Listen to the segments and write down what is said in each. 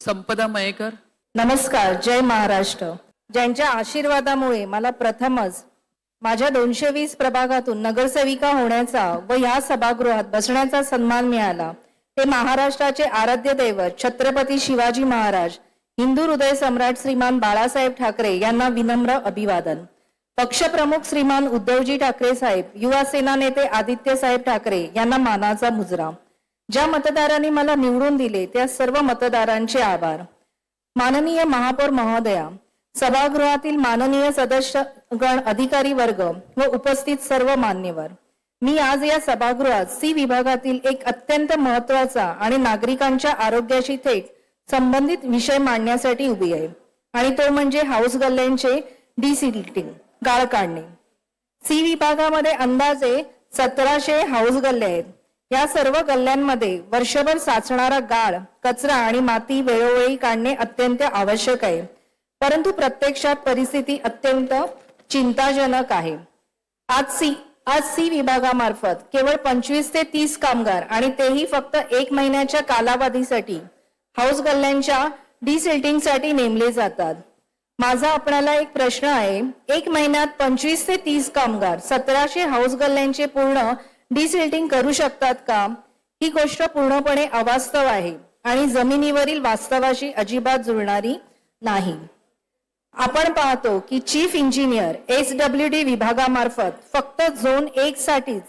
संपदा मयेकर. नमस्कार. जय महाराष्ट्र. ज्यांच्या आशीर्वादामुळे मला प्रथमच माझ्या 220 प्रभागातून नगरसेविका होण्याचा व या सभागृहात बसण्याचा सन्मान मिळाला ते महाराष्ट्राचे आराध्य दैवत छत्रपती शिवाजी महाराज, हिंदू हृदय सम्राट श्रीमान बाळासाहेब ठाकरे यांना विनम्र अभिवादन. पक्षप्रमुख श्रीमान उद्धवजी ठाकरे साहेब, युवा सेना नेते आदित्य साहेब ठाकरे यांना मानाचा मुजरा. ज्या मतदारांनी मला निवडून दिले त्या सर्व मतदारांचे आभार. माननीय महापौर महोदया, सभागृहातील माननीय सदस्यगण, अधिकारी वर्ग व उपस्थित सर्व मान्यवर, मी आज या सभागृहात सी विभागातील एक अत्यंत महत्त्वाचा आणि नागरिकांच्या आरोग्याशी थेट संबंधित विषय मांडण्यासाठी उभी आहे आणि तो म्हणजे हाऊस गल्ल्यांचे डिसिल्टिंग, गाळ काढणे. सी विभागामध्ये अंदाजे 1700 हाऊस गल्ले आहेत. या सर्व गल्ल्यांमध्ये वर्षभर साचणारा गाळ, कचरा आणि माती वेळोवेळी काढणे अत्यंत आवश्यक आहे, परंतु प्रत्यक्षात परिस्थिती अत्यंत चिंताजनक आहे. आज सी विभागामार्फत केवळ 25 ते 30 कामगार आणि तेही फक्त 1 महिन्याच्या कालावधीसाठी हाऊस गल्ल्यांच्या डिसिल्टिंगसाठी नेमले जातात. माझा आपल्याला एक प्रश्न आहे, 1 महिन्यात 25 ते 30 कामगार 1700 हाऊस गल्ल्यांचे पूर्ण डिसिल्टिंग करू शकतात का? ही गोष्ट पूर्णपणे अवास्तव आहे आणि जमिनीवरील वास्तवाशी अजिबात जुळणारी नाही. आपण पाहतो की चीफ इंजिनियर SWD विभागामार्फत फक्त झोन 1 साठीच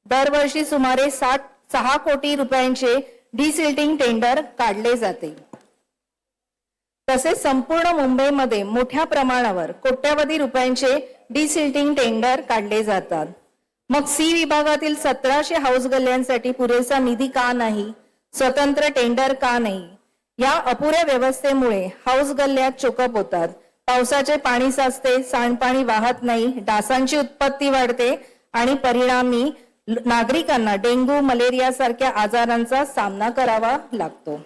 दरवर्षी सुमारे 6 कोटी रुपयांचे डिसिल्टिंग टेंडर काढले जाते. तसेच संपूर्ण मुंबईमध्ये मोठ्या प्रमाणावर कोट्यावधी रुपयांचे डिसिल्टिंग टेंडर काढले जातात. मग सी विभागातील 1700 हाऊस गल्ल्यांसाठी पुरेसा निधी का नाही? स्वतंत्र टेंडर का नाही? या अपुऱ्या व्यवस्थेमुळे हाऊस गल्ल्यात चोकअप होतात, पावसाचे पाणी साचते, सांडपाणी वाहत नाही, डासांची उत्पत्ती वाढते आणि परिणामी नागरिकांना डेंग्यू, मलेरिया सारख्या आजारांचा सामना करावा लागतो.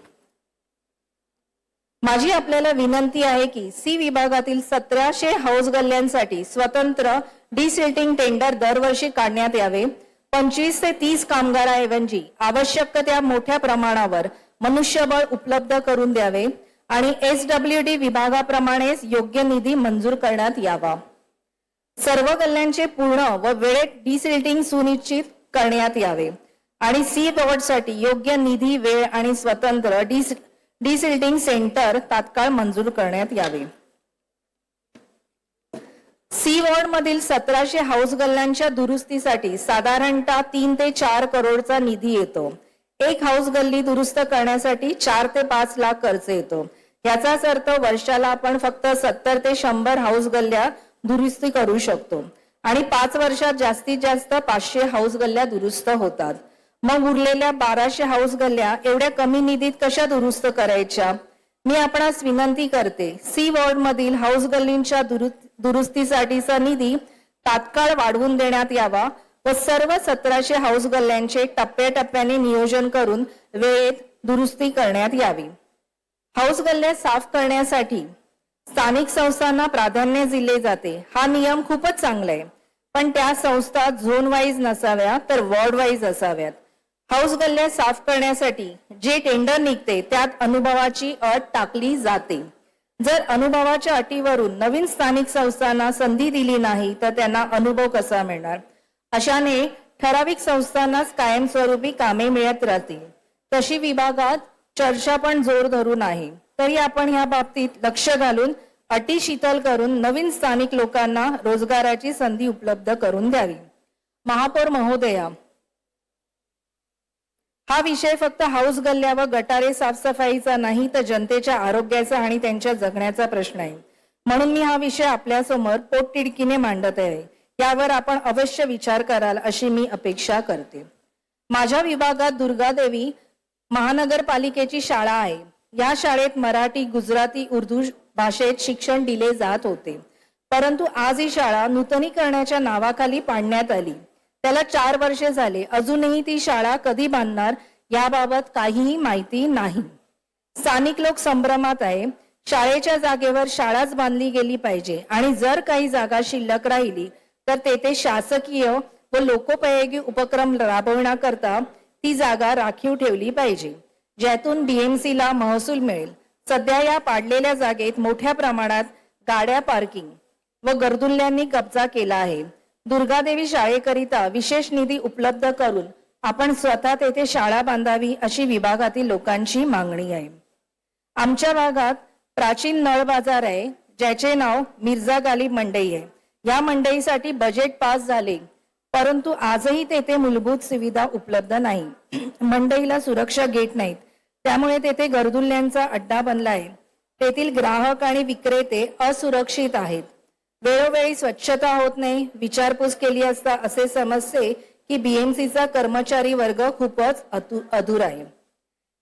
माझी आपल्याला विनंती आहे की सी विभागातील 1700 हाऊस गल्ल्यांसाठी स्वतंत्र डिसिल्टिंग टेंडर दरवर्षी काढण्यात यावे. 25 ते 30 कामगारांऐवजी आवश्यक त्या मोठ्या प्रमाणावर मनुष्यबळ उपलब्ध करून द्यावे आणि SWD विभागाप्रमाणेच योग्य निधी मंजूर करण्यात यावा. सर्व गल्ल्यांचे पूर्ण व वेळेत डिसिल्टिंग सुनिश्चित करण्यात यावे आणि सी वॉर्डसाठी योग्य निधी, वेळ आणि स्वतंत्र डिसिल्टिंग सेंटर तात्काळ मंजूर करण्यात यावे. सी वॉर्ड मधील 1700 हाऊस गल्ल्यांच्या दुरुस्तीसाठी साधारणतः 3 ते 4 करोडचा निधी येतो. एक हाऊस गल्ली दुरुस्त करण्यासाठी 4 ते 5 लाख खर्च येतो. याचाच अर्थ वर्षाला आपण फक्त 70 ते 100 हाऊस गल्ल्या दुरुस्ती करू शकतो आणि 5 वर्षात जास्तीत जास्त 500 हाऊस गल्ल्या दुरुस्त होतात. मग उरलेल्या 1200 हाऊस गल्ल्या एवढ्या कमी निधीत कशा दुरुस्त करायच्या? मी आपणास विनंती करते, सी वॉर्ड मधील हाऊस गल्लींच्या दुरुस्तीसाठीचा निधी तात्काळ वाढवून देण्यात यावा व सर्व 1700 हाऊस गल्ल्यांचे टप्प्याटप्प्याने नियोजन करून वेळेत दुरुस्ती करण्यात यावी. हाऊस गल्ल्या साफ करण्यासाठी स्थानिक संस्थांना प्राधान्य दिले जाते. हा नियम खूपच चांगला आहे, पण त्या संस्था झोन वाईज नसाव्या तर वॉर्ड वाईज असाव्यात. हाऊस गल्ल्या साफ करण्यासाठी जे टेंडर निघते त्यात अनुभवाची अट टाकली जाते. जर अनुभवाच्या अटीवरून नवीन स्थानिक संस्थांना संधी दिली नाही तर त्यांना अनुभव कसा मिळणार? अशाने ठराविक संस्थांनाच कायमस्वरूपी कामे मिळत राहतील. तशी विभागात चर्चा पण जोर धरून आहे. तरी आपण ह्या बाबतीत लक्ष घालून अटी शिथिल करून नवीन स्थानिक लोकांना रोजगाराची संधी उपलब्ध करून द्यावी. महापौर महोदया, हा विषय फक्त हाऊस गल्ल्या व गटारे साफसफाईचा नाही तर जनतेच्या आरोग्याचा आणि त्यांच्या जगण्याचा प्रश्न आहे. म्हणून मी हा विषय आपल्यासमोर पोटतिडकीने मांडत आहे. यावर आपण अवश्य विचार कराल अशी मी अपेक्षा करते. माझ्या विभागात दुर्गादेवी महानगरपालिकेची शाळा आहे. या शाळेत मराठी, गुजराती, उर्दू भाषेत शिक्षण दिले जात होते, परंतु आज ही शाळा नूतनीकरणाच्या नावाखाली पाडण्यात आली. त्याला 4 वर्षे झाले, अजूनही ती शाळा कधी बांधणार याबाबत काहीही माहिती नाही. स्थानिक लोक संभ्रमात आहे. शाळेच्या जागेवर शाळाच बांधली गेली पाहिजे आणि जर काही जागा शिल्लक राहिली तर तेथे शासकीय व लोकोपयोगी उपक्रम राबवण्याकरता ती जागा राखीव ठेवली पाहिजे, ज्यातून BMC ला महसूल मिळेल. सध्या या पाडलेल्या जागेत मोठ्या प्रमाणात गाड्या पार्किंग व गरजुल्ल्यांनी कब्जा केला आहे. दुर्गादेवी शाळेकरिता विशेष निधी उपलब्ध करून आपण स्वतः तेथे शाळा बांधावी अशी विभागातील लोकांची मागणी आहे. आमच्या भागात प्राचीन नळ बाजार आहे, ज्याचे नाव मिर्झा गालिब मंडई आहे. या मंडईसाठी बजेट पास झाले, परंतु आजही तेथे मूलभूत सुविधा उपलब्ध नाही. मंडईला सुरक्षा गेट नाहीत, त्यामुळे तेथे गरजुल्ल्यांचा अड्डा बनला आहे. तेथील ग्राहक आणि विक्रेते असुरक्षित आहेत. वेळोवेळी स्वच्छता होत नाही. विचारपूस केली असता असे समजते की बीएमसीचा कर्मचारी वर्ग खूपच अधुरा आहे.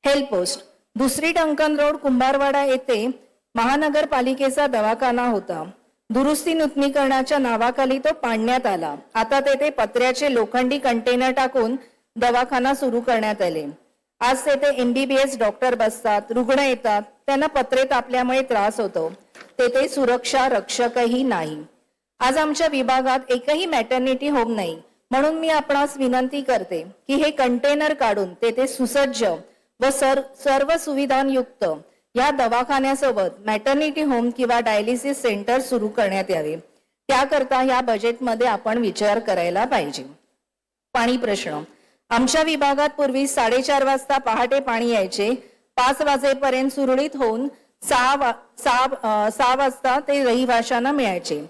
हेल्प पोस्ट दुसरी टंकन रोड कुंभारवाडा येथे महानगरपालिकेचा दवाखाना होता. दुरुस्ती नूतनीकरणाच्या नावाखाली तो पाडण्यात आला. आता तेथे पत्र्याचे लोखंडी कंटेनर टाकून दवाखाना सुरू करण्यात आले. आज तेथे MBBS डॉक्टर बसतात, रुग्ण येतात, त्यांना पत्रे तापल्यामुळे त्रास होतो. तेथे सुरक्षा रक्षकही नाही. आज आमच्या विभागात एकही मॅटर्निटी होम नाही. म्हणून मी आपणास विनंती करते की हे कंटेनर काढून तेथे सुसज्ज व सर्व सुविधांयुक्त या दवाखान्यासोबत मॅटर्निटी होम किंवा डायलिसिस सेंटर सुरू करण्यात यावे. त्याकरता या बजेटमध्ये आपण विचार करायला पाहिजे. पाणी प्रश्न आमच्या विभागात पूर्वी 4:30 वाजता पहाटे पाणी यायचे. 5 वाजेपर्यंत सुरळीत होऊन 6 वाजता ते रहिवाशांना मिळायचे.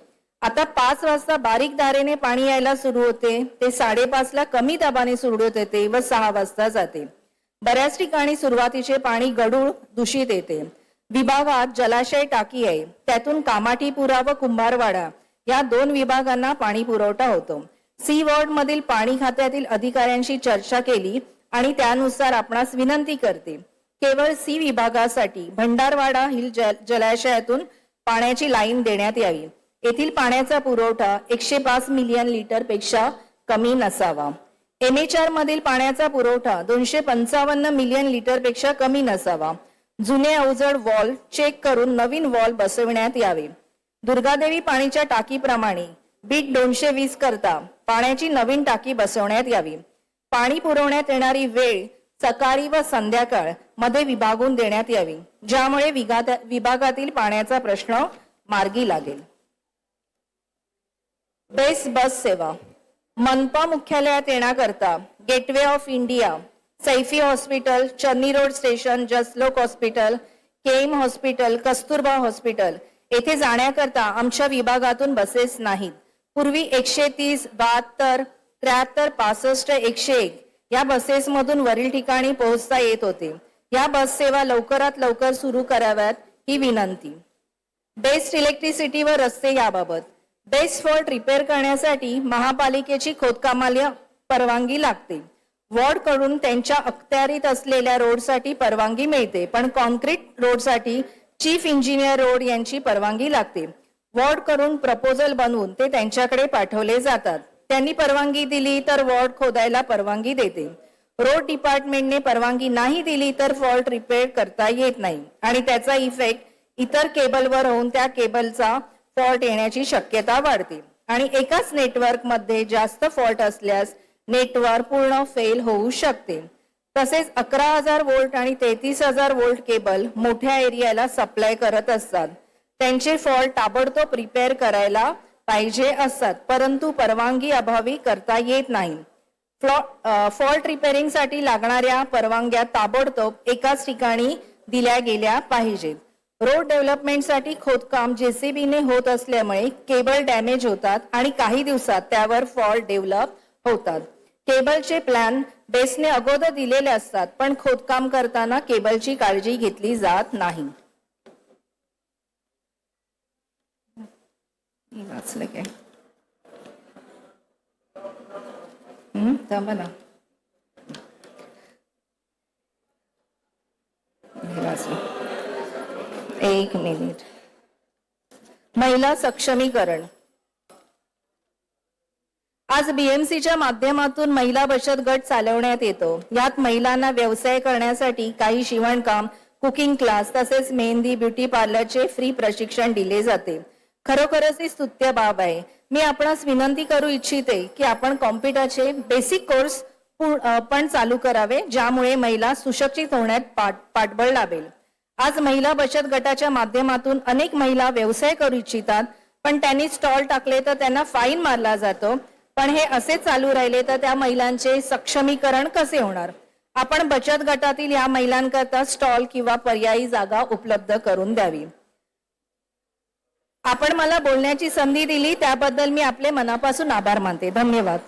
आता 5 वाजता बारीक धारेने पाणी यायला सुरू होते, ते 5:30 ला कमी दाबाने सुरळीत येते व 6 वाजता जाते. बऱ्याच ठिकाणी सुरुवातीचे पाणी गढूळ दूषित येते. विभागात जलाशय टाकी आहे, त्यातून कामाठीपुरा व कुंभारवाडा या 2 विभागांना पाणी पुरवठा होतो. सी वॉर्ड मधील पाणी खात्यातील अधिकाऱ्यांशी चर्चा केली आणि त्यानुसार आपणास विनंती करते, केवळ सी विभागासाठी भंडारवाडा हिल जलाशयातून पाण्याची लाईन देण्यात यावी. येथील पाण्याचा पुरवठा 105 मिलियन लिटर पेक्षा कमी नसावा. MHR मधील पाण्याचा पुरवठा 255 मिलियन लिटर पेक्षा कमी नसावा. जुने अवजड वॉल चेक करून नवीन वॉल बसविण्यात यावे. दुर्गादेवी पाणीच्या टाकीप्रमाणे बीट 220 करता पाण्याची नवीन टाकी बसवण्यात यावी. पाणी पुरवण्यात येणारी वेळ सकाळी व संध्याकाळ मध्ये विभागून देण्यात यावी, ज्यामुळे विभागातील पाण्याचा प्रश्न मार्गी लागेल. बेस्ट बस सेवा मनपा मुख्यालयात येण्याकरता gateway of India, Saifee hospital, Charni road station, Jaslok hospital, KEM hospital, Kasturba hospital येथे जाण्याकरता आमच्या विभागातून बसेस नाहीत. पूर्वी 130, 72, 73, 65, 101 या बसेस मधून वरील ठिकाणी पोहोचता येत होते. या बस सेवा लवकरात लवकर सुरू कराव्यात ही विनंती. बेस्ट इलेक्ट्रिसिटी व रस्ते याबाबत बेस्ट फॉल्ट रिपेअर करण्यासाठी महापालिकेची खोदकामाला परवानगी लागते. वॉर्ड कडून त्यांच्या अखत्यारीत असलेल्या रोडसाठी परवानगी मिळते, पण कॉन्क्रीट रोडसाठी चीफ इंजिनियर रोड यांची परवानगी लागते. वॉर्ड कडून प्रपोजल बनवून ते त्यांच्याकडे पाठवले जातात. त्यांनी परवानगी दिली तर वॉर्ड खोदायला परवानगी देते. रोड डिपार्टमेंटने परवानगी नाही दिली तर फॉल्ट रिपेअर करता येत नाही आणि त्याचा इफेक्ट इतर केबलवर होऊन त्या केबलचा फॉल्ट येण्याची शक्यता वाढते आणि एकाच नेटवर्क मध्ये जास्त फॉल्ट असल्यास नेटवर्क पूर्ण फेल होऊ शकते. तसेच 11,000 वोल्ट आणि 33,000 वोल्ट केबल मोठ्या एरियाला सप्लाय करत असतात. त्यांचे फॉल्ट ताबडतोब रिपेअर करायला पाहिजे असतात, परंतु परवानगी अभावी करता येत नाही. फॉल्ट रिपेअरिंग साठी लागणाऱ्या परवानग्या ताबडतोब एकाच ठिकाणी दिल्या गेल्या पाहिजेत. रोड डेव्हलपमेंटसाठी खोदकाम JCBने होत असल्यामुळे केबल डॅमेज होतात आणि काही दिवसात त्यावर फॉल्ट डेव्हलप होतात. केबलचे प्लॅन बेसने अगोदर दिलेले असतात, पण खोदकाम करताना केबलची काळजी घेतली जात नाही. वाचलं काय? थांबा ना. एक मिनिट. महिला सक्षमीकरण. आज BMCच्या माध्यमातून महिला बचत गट चालवण्यात येतो. यात महिलांना व्यवसाय करण्यासाठी काही शिवणकाम, कुकिंग क्लास तसेच मेहंदी, ब्युटी पार्लरचे फ्री प्रशिक्षण दिले जाते. खरोखरच ही स्तुत्य बाब आहे. मी आपणास विनंती करू इच्छिते की आपण कॉम्प्युटरचे बेसिक कोर्स पण चालू करावे, ज्यामुळे महिला सुशिक्षित होण्यात पाठबळ लाभेल. आज महिला बचत गटाच्या माध्यमातून अनेक महिला व्यवसाय करू इच्छितात, पण त्यांनी स्टॉल टाकले तर त्यांना फाईन मारला जातो. पण हे असे चालू राहिले तर त्या महिलांचे सक्षमीकरण कसे होणार? आपण बचत गटातील या महिलांकरता स्टॉल किंवा पर्यायी जागा उपलब्ध करून द्यावी. आपण मला बोलण्याची संधी दिली त्याबद्दल मी आपले मनापासून आभार मानते. धन्यवाद.